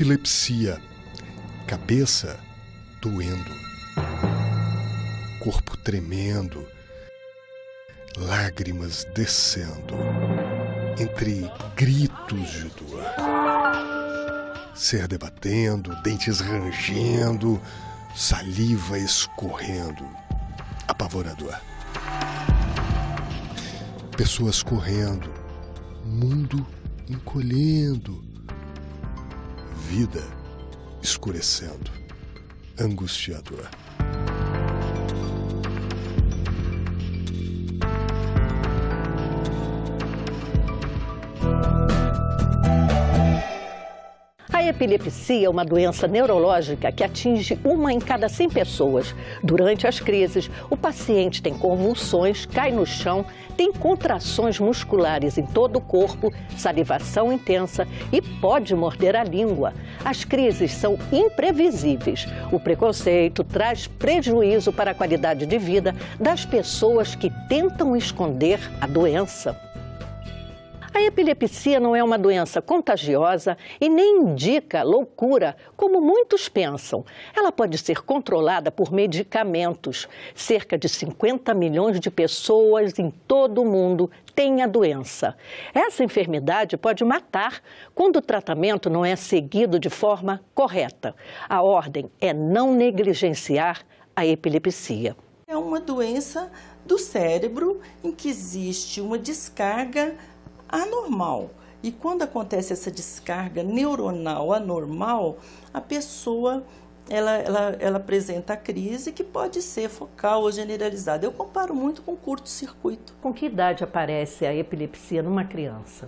Epilepsia. Cabeça doendo. Corpo tremendo. Lágrimas descendo. Entre gritos de dor. Ser debatendo, dentes rangendo, saliva escorrendo. Apavorador. Pessoas correndo. Mundo encolhendo. Vida escurecendo. Angustiador. A epilepsia é uma doença neurológica que atinge 1 em cada 100 pessoas. Durante as crises, o paciente tem convulsões, cai no chão, tem contrações musculares em todo o corpo, salivação intensa e pode morder a língua. As crises são imprevisíveis. O preconceito traz prejuízo para a qualidade de vida das pessoas que tentam esconder a doença. A epilepsia não é uma doença contagiosa e nem indica loucura, como muitos pensam. Ela pode ser controlada por medicamentos. Cerca de 50 milhões de pessoas em todo o mundo têm a doença. Essa enfermidade pode matar quando o tratamento não é seguido de forma correta. A ordem é não negligenciar a epilepsia. É uma doença do cérebro em que existe uma descarga anormal. E quando acontece essa descarga neuronal anormal, a pessoa ela apresenta a crise que pode ser focal ou generalizada. Eu comparo muito com curto-circuito. Com que idade aparece a epilepsia numa criança?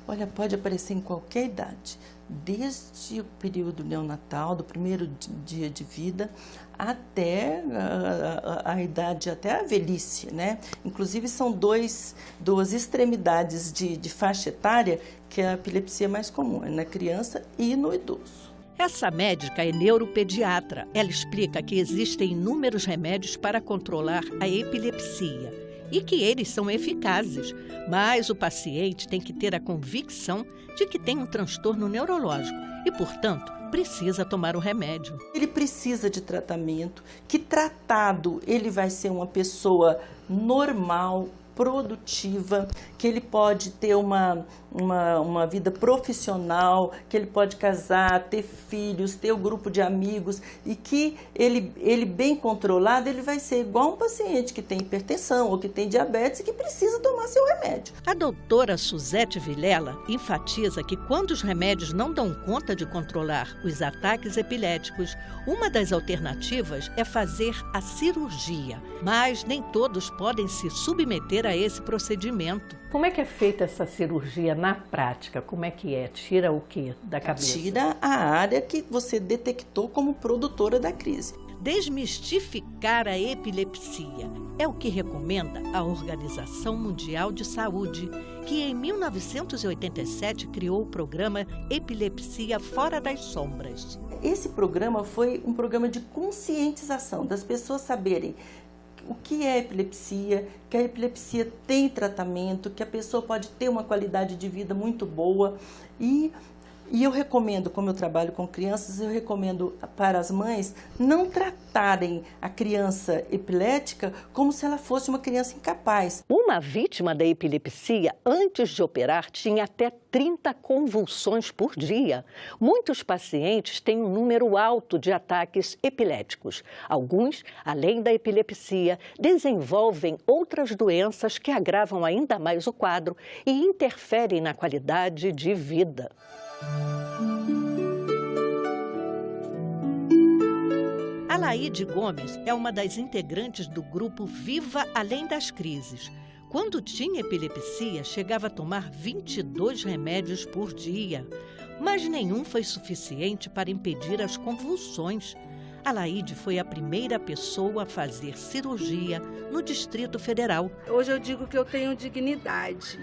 Olha, pode aparecer em qualquer idade, desde o período neonatal, do primeiro dia de vida, até a idade, até a velhice, né? Inclusive são duas extremidades de faixa etária que a epilepsia é mais comum, é na criança e no idoso. Essa médica é neuropediatra. Ela explica que existem inúmeros remédios para controlar a epilepsia e que eles são eficazes, mas o paciente tem que ter a convicção de que tem um transtorno neurológico e, portanto, precisa tomar o remédio. Ele precisa de tratamento, que tratado ele vai ser uma pessoa normal, produtiva, que ele pode ter uma vida profissional, que ele pode casar, ter filhos, ter um grupo de amigos e que ele bem controlado, ele vai ser igual um paciente que tem hipertensão ou que tem diabetes e que precisa tomar seu remédio. A doutora Suzete Vilela enfatiza que quando os remédios não dão conta de controlar os ataques epiléticos, uma das alternativas é fazer a cirurgia, mas nem todos podem se submeter a esse procedimento. Como é que é feita essa cirurgia na prática? Como é que é? Tira o que da cabeça? Tira a área que você detectou como produtora da crise. Desmistificar a epilepsia é o que recomenda a Organização Mundial de Saúde, que em 1987 criou o programa Epilepsia Fora das Sombras. Esse programa foi um programa de conscientização, das pessoas saberem o que é epilepsia, que a epilepsia tem tratamento, que a pessoa pode ter uma qualidade de vida muito boa. E eu recomendo, como eu trabalho com crianças, eu recomendo para as mães não tratarem a criança epilética como se ela fosse uma criança incapaz. Uma vítima da epilepsia, antes de operar, tinha até 30 convulsões por dia. Muitos pacientes têm um número alto de ataques epiléticos. Alguns, além da epilepsia, desenvolvem outras doenças que agravam ainda mais o quadro e interferem na qualidade de vida. Alaide Gomes é uma das integrantes do grupo Viva Além das Crises. Quando tinha epilepsia, chegava a tomar 22 remédios por dia, mas nenhum foi suficiente para impedir as convulsões. Alaide foi a primeira pessoa a fazer cirurgia no Distrito Federal. Hoje eu digo que eu tenho dignidade,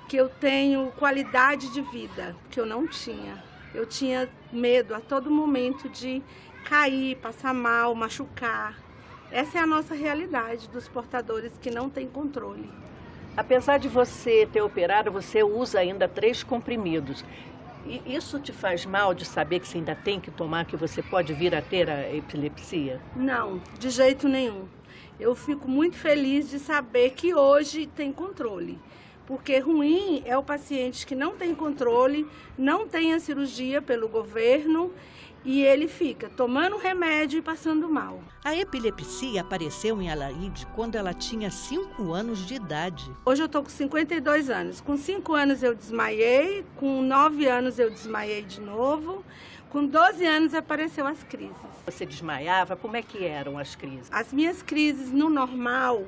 que eu tenho qualidade de vida, que eu não tinha. Eu tinha medo a todo momento de cair, passar mal, machucar. Essa é a nossa realidade dos portadores que não têm controle. Apesar de você ter operado, você usa ainda 3 comprimidos. E isso te faz mal de saber que você ainda tem que tomar, que você pode vir a ter a epilepsia? Não, de jeito nenhum. Eu fico muito feliz de saber que hoje tem controle. Porque ruim é o paciente que não tem controle, não tem a cirurgia pelo governo e ele fica tomando remédio e passando mal. A epilepsia apareceu em Alaide quando ela tinha 5 anos de idade. Hoje eu estou com 52 anos. Com 5 anos eu desmaiei, com 9 anos eu desmaiei de novo, com 12 anos apareceu as crises. Você desmaiava? Como é que eram as crises? As minhas crises no normal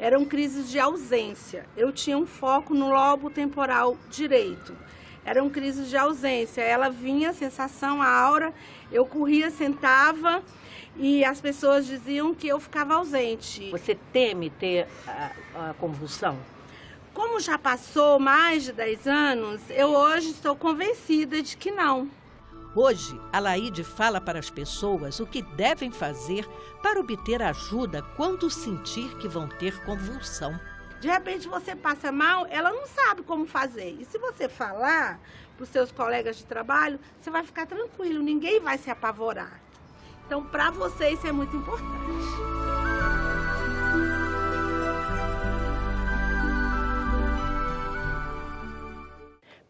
eram crises de ausência. Eu tinha um foco no lobo temporal direito. Eram crises de ausência. Ela vinha, a sensação, a aura, eu corria, sentava e as pessoas diziam que eu ficava ausente. Você teme ter a convulsão? Como já passou mais de 10 anos, eu hoje estou convencida de que não. Hoje, Alaide fala para as pessoas o que devem fazer para obter ajuda quando sentir que vão ter convulsão. De repente você passa mal, ela não sabe como fazer. E se você falar para os seus colegas de trabalho, você vai ficar tranquilo, ninguém vai se apavorar. Então, para você, isso é muito importante.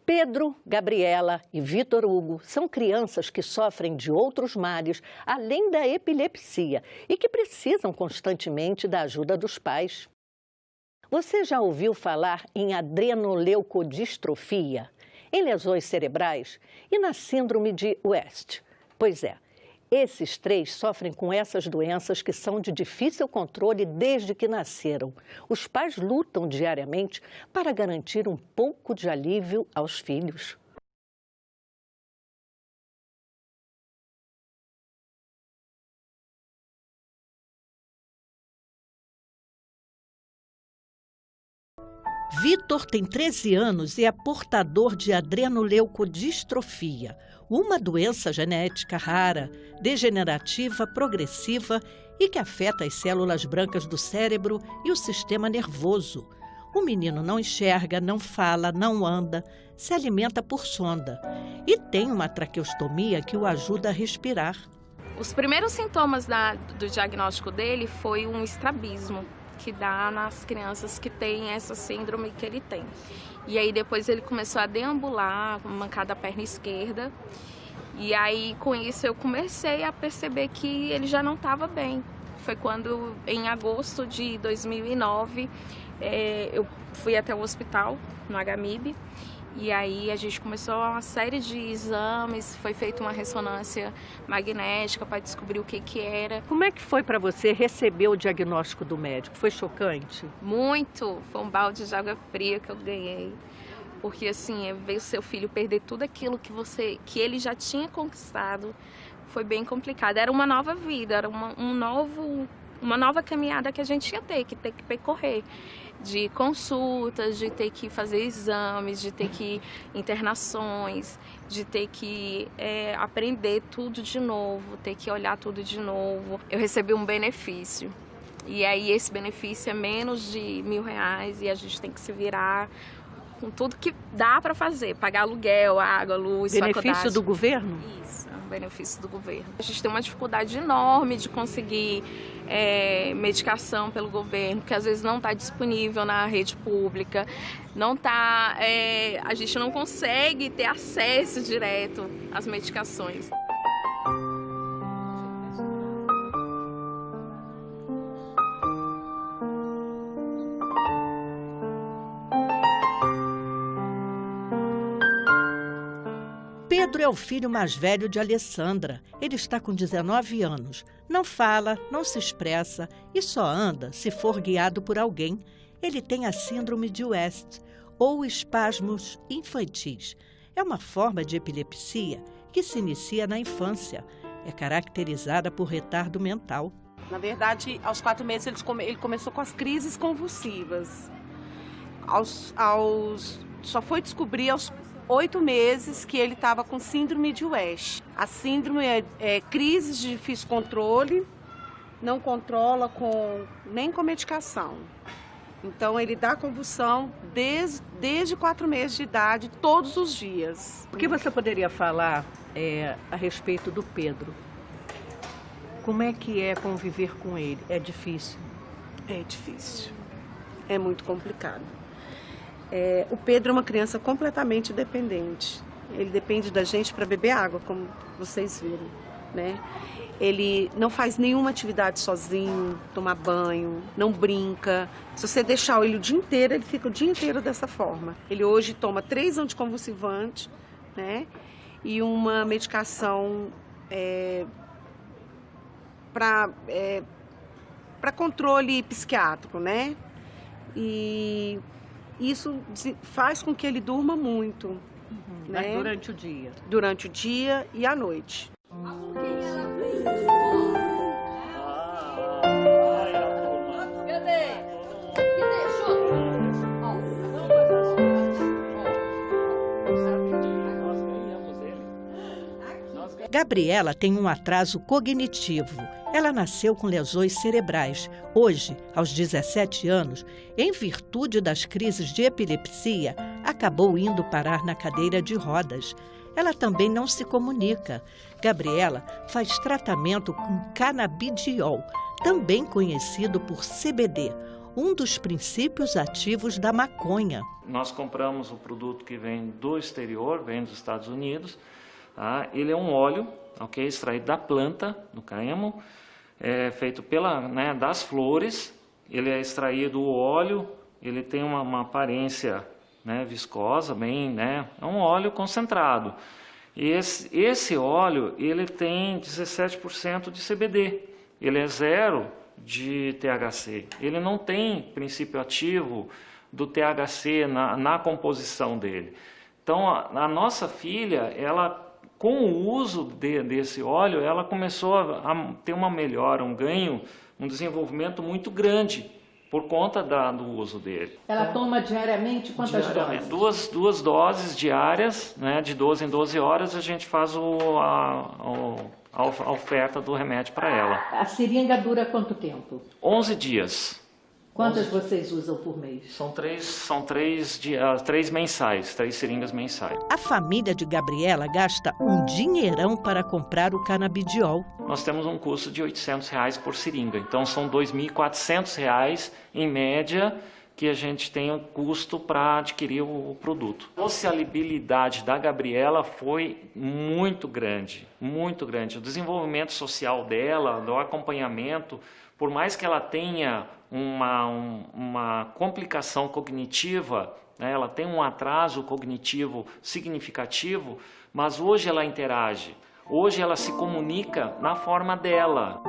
Pedro, Gabriela e Vitor Hugo são crianças que sofrem de outros males, além da epilepsia, e que precisam constantemente da ajuda dos pais. Você já ouviu falar em adrenoleucodistrofia, em lesões cerebrais e na síndrome de West? Pois é, esses 3 sofrem com essas doenças que são de difícil controle desde que nasceram. Os pais lutam diariamente para garantir um pouco de alívio aos filhos. Vitor tem 13 anos e é portador de adrenoleucodistrofia, uma doença genética rara, degenerativa, progressiva e que afeta as células brancas do cérebro e o sistema nervoso. O menino não enxerga, não fala, não anda, se alimenta por sonda e tem uma traqueostomia que o ajuda a respirar. Os primeiros sintomas do diagnóstico dele foi um estrabismo, que dá nas crianças que têm essa síndrome que ele tem. E aí depois ele começou a deambular, mancada a perna esquerda. E aí com isso eu comecei a perceber que ele já não estava bem. Foi quando, em agosto de 2009, eu fui até o hospital, no HMIB. E aí a gente começou uma série de exames, foi feita uma ressonância magnética para descobrir o que era. Como é que foi para você receber o diagnóstico do médico? Foi chocante? Muito, foi um balde de água fria que eu ganhei. Porque assim, ver o seu filho perder tudo aquilo que ele já tinha conquistado, foi bem complicado. Era uma nova vida, era uma nova caminhada que a gente ia ter que percorrer. De consultas, de ter que fazer exames, de ter que internações, de ter que aprender tudo de novo, ter que olhar tudo de novo. Eu recebi um benefício e aí esse benefício é menos de R$1.000 e a gente tem que se virar com tudo que dá para fazer, pagar aluguel, água, luz, benefício faculdade. Do governo? Isso, é um benefício do governo. A gente tem uma dificuldade enorme de conseguir medicação pelo governo, que às vezes não está disponível na rede pública, a gente não consegue ter acesso direto às medicações. Pedro é o filho mais velho de Alessandra. Ele está com 19 anos. Não fala, não se expressa e só anda se for guiado por alguém. Ele tem a síndrome de West, ou espasmos infantis. É uma forma de epilepsia que se inicia na infância. É caracterizada por retardo mental. Na verdade, aos 4 meses ele começou com as crises convulsivas. Só foi descobrir aos 8 meses que ele estava com síndrome de West. A síndrome é crises de difícil controle, não controla nem com medicação. Então ele dá convulsão desde 4 meses de idade, todos os dias. O que você poderia falar a respeito do Pedro? Como é que é conviver com ele? É difícil? É difícil, é muito complicado. O Pedro é uma criança completamente dependente. Ele depende da gente para beber água, como vocês viram, né? Ele não faz nenhuma atividade sozinho, tomar banho, não brinca. Se você deixar ele o dia inteiro, ele fica o dia inteiro dessa forma. Ele hoje toma 3 anticonvulsivantes, né? E uma medicação para controle psiquiátrico, né? E isso faz com que ele durma muito. Mas né? durante o dia? Durante o dia e à noite. Gabriela tem um atraso cognitivo. Ela nasceu com lesões cerebrais. Hoje, aos 17 anos, em virtude das crises de epilepsia, acabou indo parar na cadeira de rodas. Ela também não se comunica. Gabriela faz tratamento com canabidiol, também conhecido por CBD, um dos princípios ativos da maconha. Nós compramos o produto que vem do exterior, vem dos Estados Unidos. Ele é um óleo, extraído da planta, do cânhamo, feito das flores. Ele é extraído o óleo, ele tem uma aparência viscosa, é um óleo concentrado. E esse óleo ele tem 17% de CBD, ele é 0 de THC. Ele não tem princípio ativo do THC na composição dele. Então, a nossa filha, ela, com o uso desse óleo, ela começou a ter uma melhora, um ganho, um desenvolvimento muito grande por conta do uso dele. Ela toma diariamente quantas doses? Duas doses diárias, de 12 em 12 horas, a gente faz a oferta do remédio para ela. A seringa dura quanto tempo? 11 dias. Quantas vocês usam por mês? São três mensais, 3 seringas mensais. A família de Gabriela gasta um dinheirão para comprar o canabidiol. Nós temos um custo de R$800 por seringa, então são R$2.400 em média que a gente tem um custo para adquirir o produto. A sociabilidade da Gabriela foi muito grande, muito grande. O desenvolvimento social dela, do acompanhamento, por mais que ela tenha uma complicação cognitiva, ela tem um atraso cognitivo significativo, mas hoje ela interage, hoje ela se comunica na forma dela.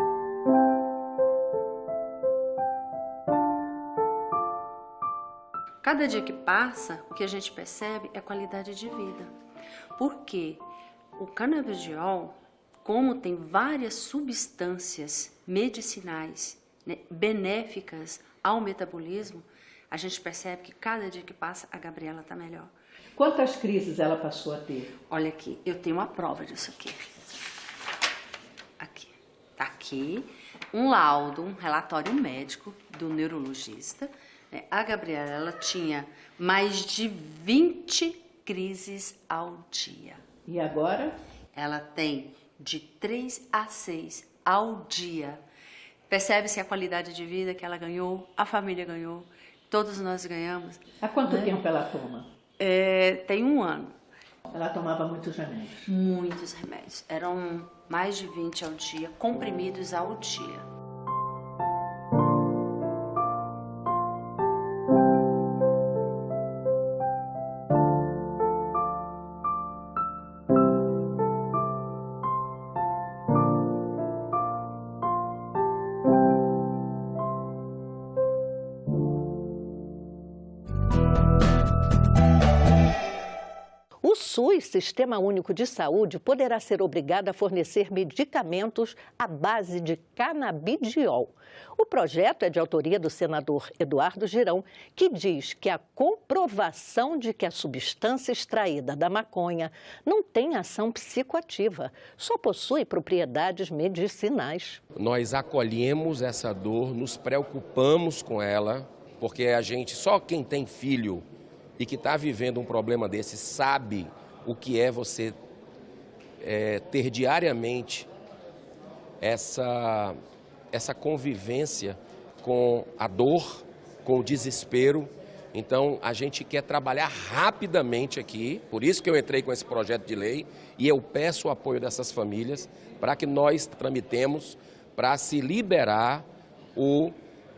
Cada dia que passa, o que a gente percebe é qualidade de vida. Porque o canabidiol, como tem várias substâncias medicinais, benéficas ao metabolismo, a gente percebe que cada dia que passa a Gabriela está melhor. Quantas crises ela passou a ter? Olha aqui, eu tenho uma prova disso aqui. Aqui. Tá aqui um laudo, um relatório médico do neurologista. A Gabriela, ela tinha mais de 20 crises ao dia. E agora? Ela tem de 3 a 6 ao dia. Percebe-se a qualidade de vida que ela ganhou, a família ganhou, todos nós ganhamos. Há quanto tempo ela toma? Tem 1 ano. Ela tomava muitos remédios? Muitos remédios. Eram mais de 20 ao dia, comprimidos ao dia. O SUS, Sistema Único de Saúde, poderá ser obrigado a fornecer medicamentos à base de canabidiol. O projeto é de autoria do senador Eduardo Girão, que diz que a comprovação de que a substância extraída da maconha não tem ação psicoativa, só possui propriedades medicinais. Nós acolhemos essa dor, nos preocupamos com ela, porque só quem tem filho e que está vivendo um problema desse sabe o que é você ter diariamente essa convivência com a dor, com o desespero. Então, a gente quer trabalhar rapidamente aqui, por isso que eu entrei com esse projeto de lei, e eu peço o apoio dessas famílias para que nós tramitemos para se liberar o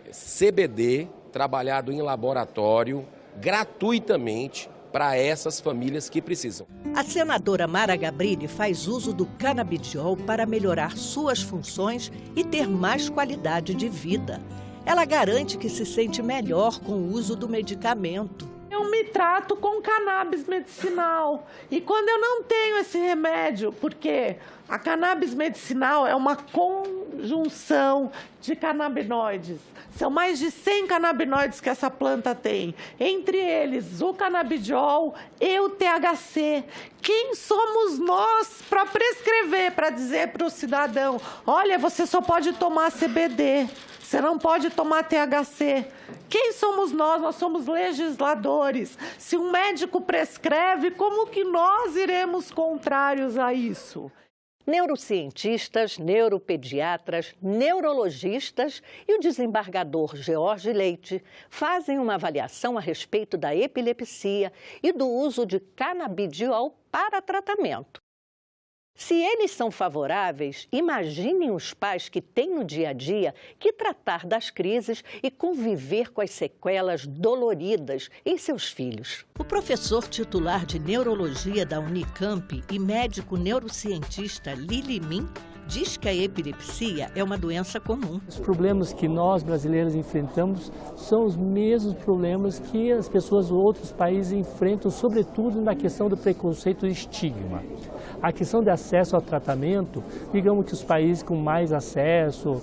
CBD trabalhado em laboratório gratuitamente para essas famílias que precisam. A senadora Mara Gabrilli faz uso do canabidiol para melhorar suas funções e ter mais qualidade de vida. Ela garante que se sente melhor com o uso do medicamento. Eu me trato com cannabis medicinal. E quando eu não tenho esse remédio, porque a cannabis medicinal é uma conjunção de canabinoides. São mais de 100 canabinoides que essa planta tem. Entre eles, o canabidiol e o THC. Quem somos nós para prescrever, para dizer para o cidadão, olha, você só pode tomar CBD, você não pode tomar THC. Quem somos nós? Nós somos legisladores. Se um médico prescreve, como que nós iremos contrários a isso? Neurocientistas, neuropediatras, neurologistas e o desembargador George Leite fazem uma avaliação a respeito da epilepsia e do uso de canabidiol para tratamento. Se eles são favoráveis, imaginem os pais que têm no dia a dia que tratar das crises e conviver com as sequelas doloridas em seus filhos. O professor titular de neurologia da Unicamp e médico neurocientista Lili Min diz que a epilepsia é uma doença comum. Os problemas que nós brasileiros enfrentamos são os mesmos problemas que as pessoas de outros países enfrentam, sobretudo na questão do preconceito e estigma. A questão de acesso ao tratamento, digamos que os países com mais acesso,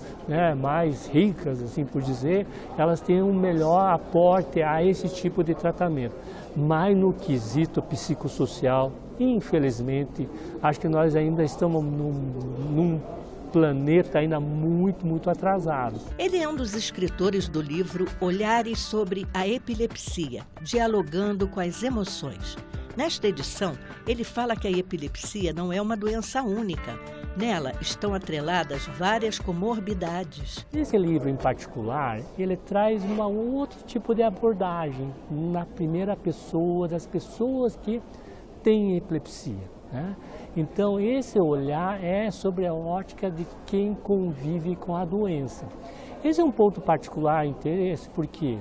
mais ricas, assim por dizer, elas têm um melhor aporte a esse tipo de tratamento. Mas no quesito psicossocial, infelizmente, acho que nós ainda estamos num planeta ainda muito atrasado. Ele é um dos escritores do livro Olhares sobre a Epilepsia, dialogando com as emoções. Nesta edição, ele fala que a epilepsia não é uma doença única. Nela estão atreladas várias comorbidades. Esse livro em particular, ele traz um outro tipo de abordagem na primeira pessoa das pessoas que têm epilepsia, né? Então, esse olhar é sobre a ótica de quem convive com a doença. Esse é um ponto particular de interesse, porque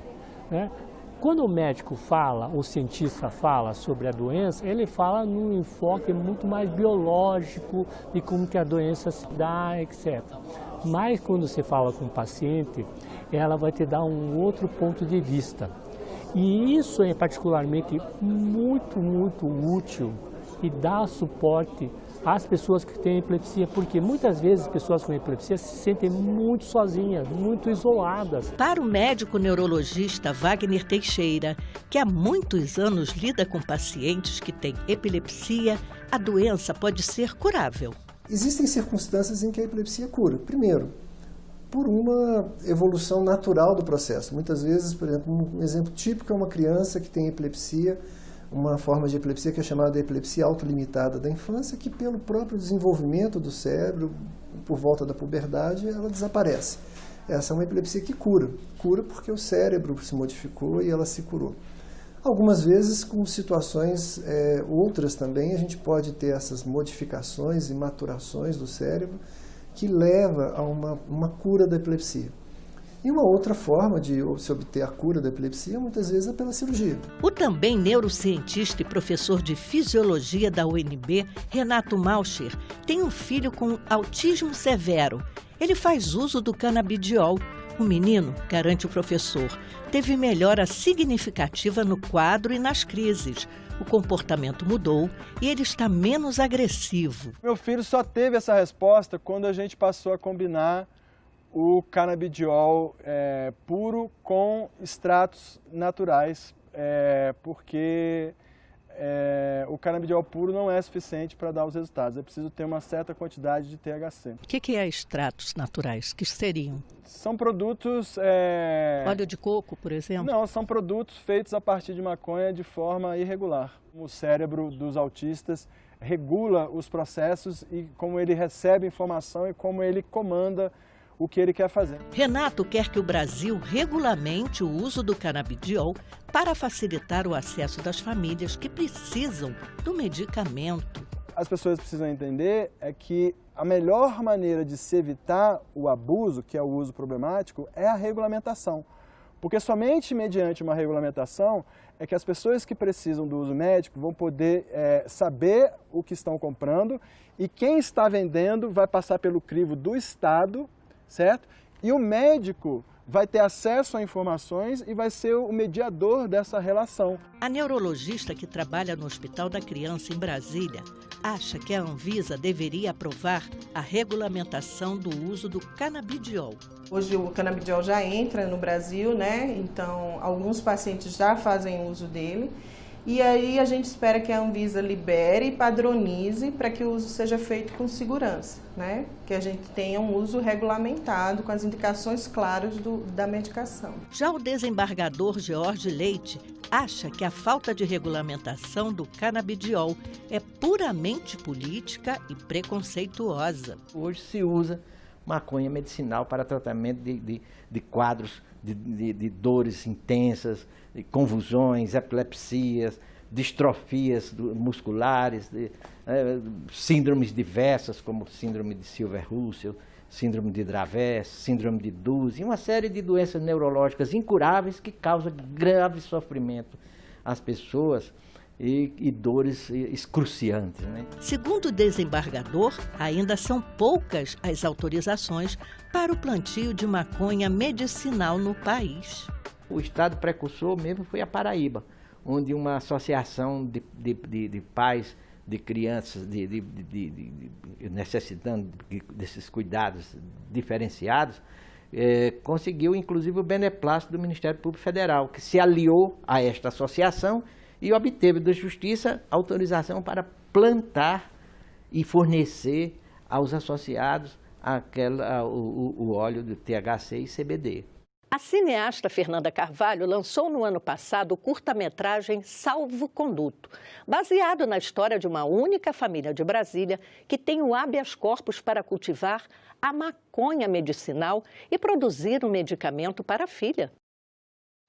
quando o médico fala, o cientista fala sobre a doença, ele fala num enfoque muito mais biológico de como que a doença se dá, etc. Mas quando você fala com o paciente, ela vai te dar um outro ponto de vista. E isso é particularmente muito útil e dá suporte às pessoas que têm epilepsia, porque muitas vezes as pessoas com epilepsia se sentem muito sozinhas, muito isoladas. Para o médico neurologista Wagner Teixeira, que há muitos anos lida com pacientes que têm epilepsia, a doença pode ser curável. Existem circunstâncias em que a epilepsia cura. Primeiro, por uma evolução natural do processo. Muitas vezes, por exemplo, um exemplo típico é uma criança que tem epilepsia, uma forma de epilepsia que é chamada de epilepsia autolimitada da infância, que pelo próprio desenvolvimento do cérebro, por volta da puberdade, ela desaparece. Essa é uma epilepsia que cura. Cura porque o cérebro se modificou e ela se curou. Algumas vezes, com situações outras também, a gente pode ter essas modificações e maturações do cérebro que leva a uma cura da epilepsia. E uma outra forma de se obter a cura da epilepsia, muitas vezes, é pela cirurgia. O também neurocientista e professor de fisiologia da UNB, Renato Malcher, tem um filho com autismo severo. Ele faz uso do canabidiol. O menino, garante o professor, teve melhora significativa no quadro e nas crises. O comportamento mudou e ele está menos agressivo. Meu filho só teve essa resposta quando a gente passou a combinar o canabidiol puro com extratos naturais, porque o canabidiol puro não é suficiente para dar os resultados. É preciso ter uma certa quantidade de THC. O que é extratos naturais? Que seriam? São produtos... Óleo de coco, por exemplo? Não, são produtos feitos a partir de maconha de forma irregular. O cérebro dos autistas regula os processos e como ele recebe informação e como ele comanda o que ele quer fazer. Renato quer que o Brasil regulamente o uso do canabidiol para facilitar o acesso das famílias que precisam do medicamento. As pessoas precisam entender que a melhor maneira de se evitar o abuso, que é o uso problemático, é a regulamentação. Porque somente mediante uma regulamentação é que as pessoas que precisam do uso médico vão poder saber o que estão comprando e quem está vendendo vai passar pelo crivo do Estado, certo? E o médico vai ter acesso a informações e vai ser o mediador dessa relação. A neurologista que trabalha no Hospital da Criança em Brasília acha que a Anvisa deveria aprovar a regulamentação do uso do canabidiol. Hoje o canabidiol já entra no Brasil, né? Então alguns pacientes já fazem uso dele. E aí a gente espera que a Anvisa libere e padronize para que o uso seja feito com segurança, né? Que a gente tenha um uso regulamentado com as indicações claras da medicação. Já o desembargador George Leite acha que a falta de regulamentação do canabidiol é puramente política e preconceituosa. Hoje se usa maconha medicinal para tratamento de quadros de dores intensas, de convulsões, epilepsias, distrofias musculares, síndromes diversas, como síndrome de Silver-Russell, síndrome de Dravet, síndrome de Duse, e uma série de doenças neurológicas incuráveis que causam grave sofrimento às pessoas e dores excruciantes, né? Segundo o desembargador, ainda são poucas as autorizações para o plantio de maconha medicinal no país. O estado precursor mesmo foi a Paraíba, onde uma associação de pais de crianças necessitando desses cuidados diferenciados, conseguiu inclusive o beneplácito do Ministério Público Federal, que se aliou a esta associação e obteve da Justiça autorização para plantar e fornecer aos associados o óleo de THC e CBD. A cineasta Fernanda Carvalho lançou no ano passado o curta-metragem Salvo Conduto, baseado na história de uma única família de Brasília que tem o habeas corpus para cultivar a maconha medicinal e produzir um medicamento para a filha.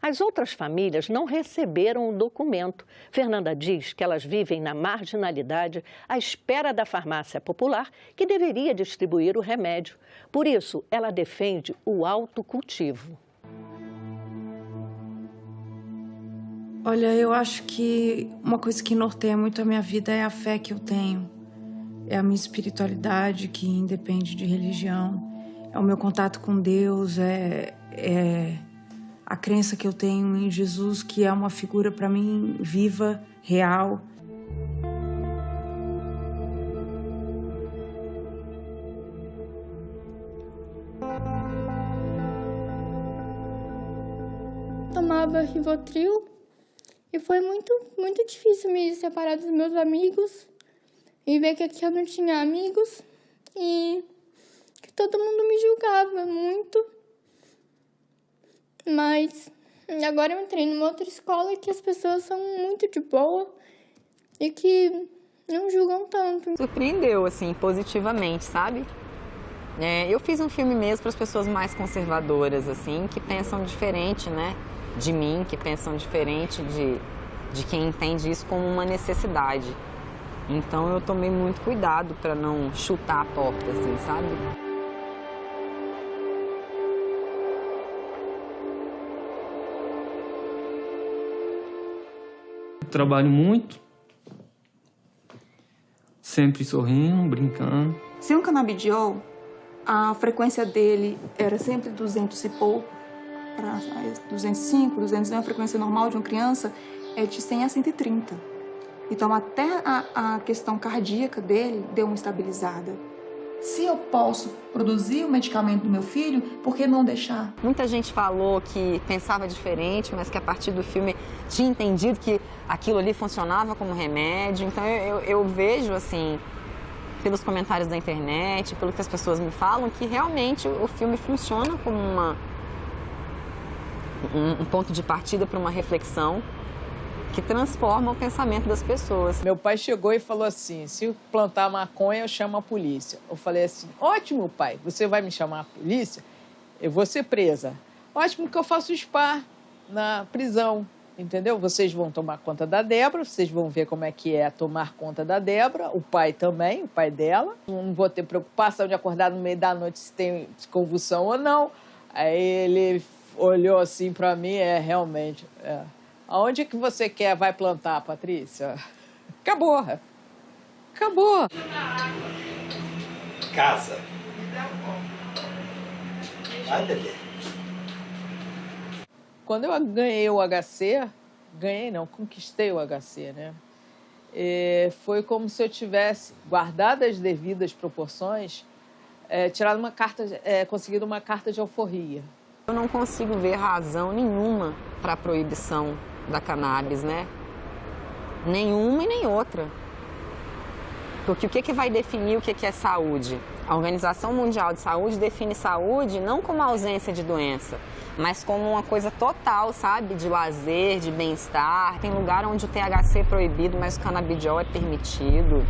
As outras famílias não receberam o documento. Fernanda diz que elas vivem na marginalidade à espera da farmácia popular, que deveria distribuir o remédio. Por isso, ela defende o autocultivo. Olha, eu acho que uma coisa que norteia muito a minha vida é a fé que eu tenho. É a minha espiritualidade, que independe de religião. É o meu contato com Deus, é a crença que eu tenho em Jesus, que é uma figura para mim viva, real. Tomava Rivotril e foi muito difícil me separar dos meus amigos e ver que aqui eu não tinha amigos e que todo mundo me julgava muito. Mas agora eu entrei numa outra escola que as pessoas são muito de boa e que não julgam tanto. Surpreendeu, assim, positivamente, sabe? Eu fiz um filme mesmo para as pessoas mais conservadoras, assim, que pensam diferente, né, de mim, que pensam diferente de quem entende isso como uma necessidade. Então eu tomei muito cuidado para não chutar a porta, assim, sabe? Trabalho muito, sempre sorrindo, brincando. Sem o canabidiol, a frequência dele era sempre 200 e pouco, para 205, 201, a frequência normal de uma criança é de 100 a 130. Então até a questão cardíaca dele deu uma estabilizada. Se eu posso produzir o medicamento do meu filho, por que não deixar? Muita gente falou que pensava diferente, mas que a partir do filme tinha entendido que aquilo ali funcionava como remédio. Então eu vejo, assim, pelos comentários da internet, pelo que as pessoas me falam, que realmente o filme funciona como um ponto de partida para uma reflexão que transforma o pensamento das pessoas. Meu pai chegou e falou assim, se eu plantar maconha, eu chamo a polícia. Eu falei assim, ótimo, pai, você vai me chamar a polícia? Eu vou ser presa. Ótimo que eu faço spa na prisão, entendeu? Vocês vão tomar conta da Débora, vocês vão ver como é que é tomar conta da Débora, o pai também, o pai dela. Não vou ter preocupação de acordar no meio da noite se tem convulsão ou não. Aí ele olhou assim para mim, realmente... Aonde que você vai plantar, Patrícia? Acabou. Acabou. Casa. Vai, bebê. Quando eu ganhei o HC, conquistei o HC, né? Foi como se eu tivesse, guardado as devidas proporções, tirado uma carta, conseguido uma carta de alforria. Eu não consigo ver razão nenhuma para a proibição da cannabis, né? Nenhuma e nem outra. Porque o que vai definir o que é saúde? A Organização Mundial de Saúde define saúde não como ausência de doença, mas como uma coisa total, sabe? De lazer, de bem-estar. Tem lugar onde o THC é proibido, mas o canabidiol é permitido.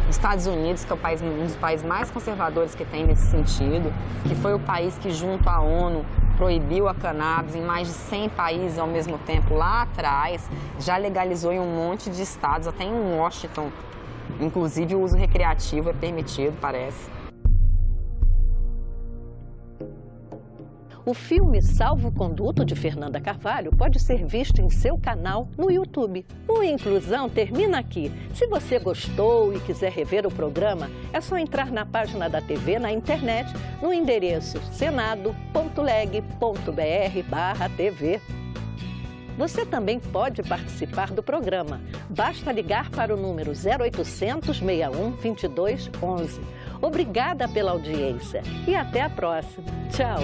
Os Estados Unidos, que é um dos países mais conservadores que tem nesse sentido, que foi o país que, junto à ONU, proibiu a cannabis em mais de 100 países ao mesmo tempo lá atrás, já legalizou em um monte de estados, até em Washington. Inclusive o uso recreativo é permitido, parece. O filme Salvo Conduto, de Fernanda Carvalho, pode ser visto em seu canal no YouTube. O Inclusão termina aqui. Se você gostou e quiser rever o programa, é só entrar na página da TV na internet, no endereço senado.leg.br/TV. Você também pode participar do programa. Basta ligar para o número 0800 61 22 11. Obrigada pela audiência e até a próxima. Tchau!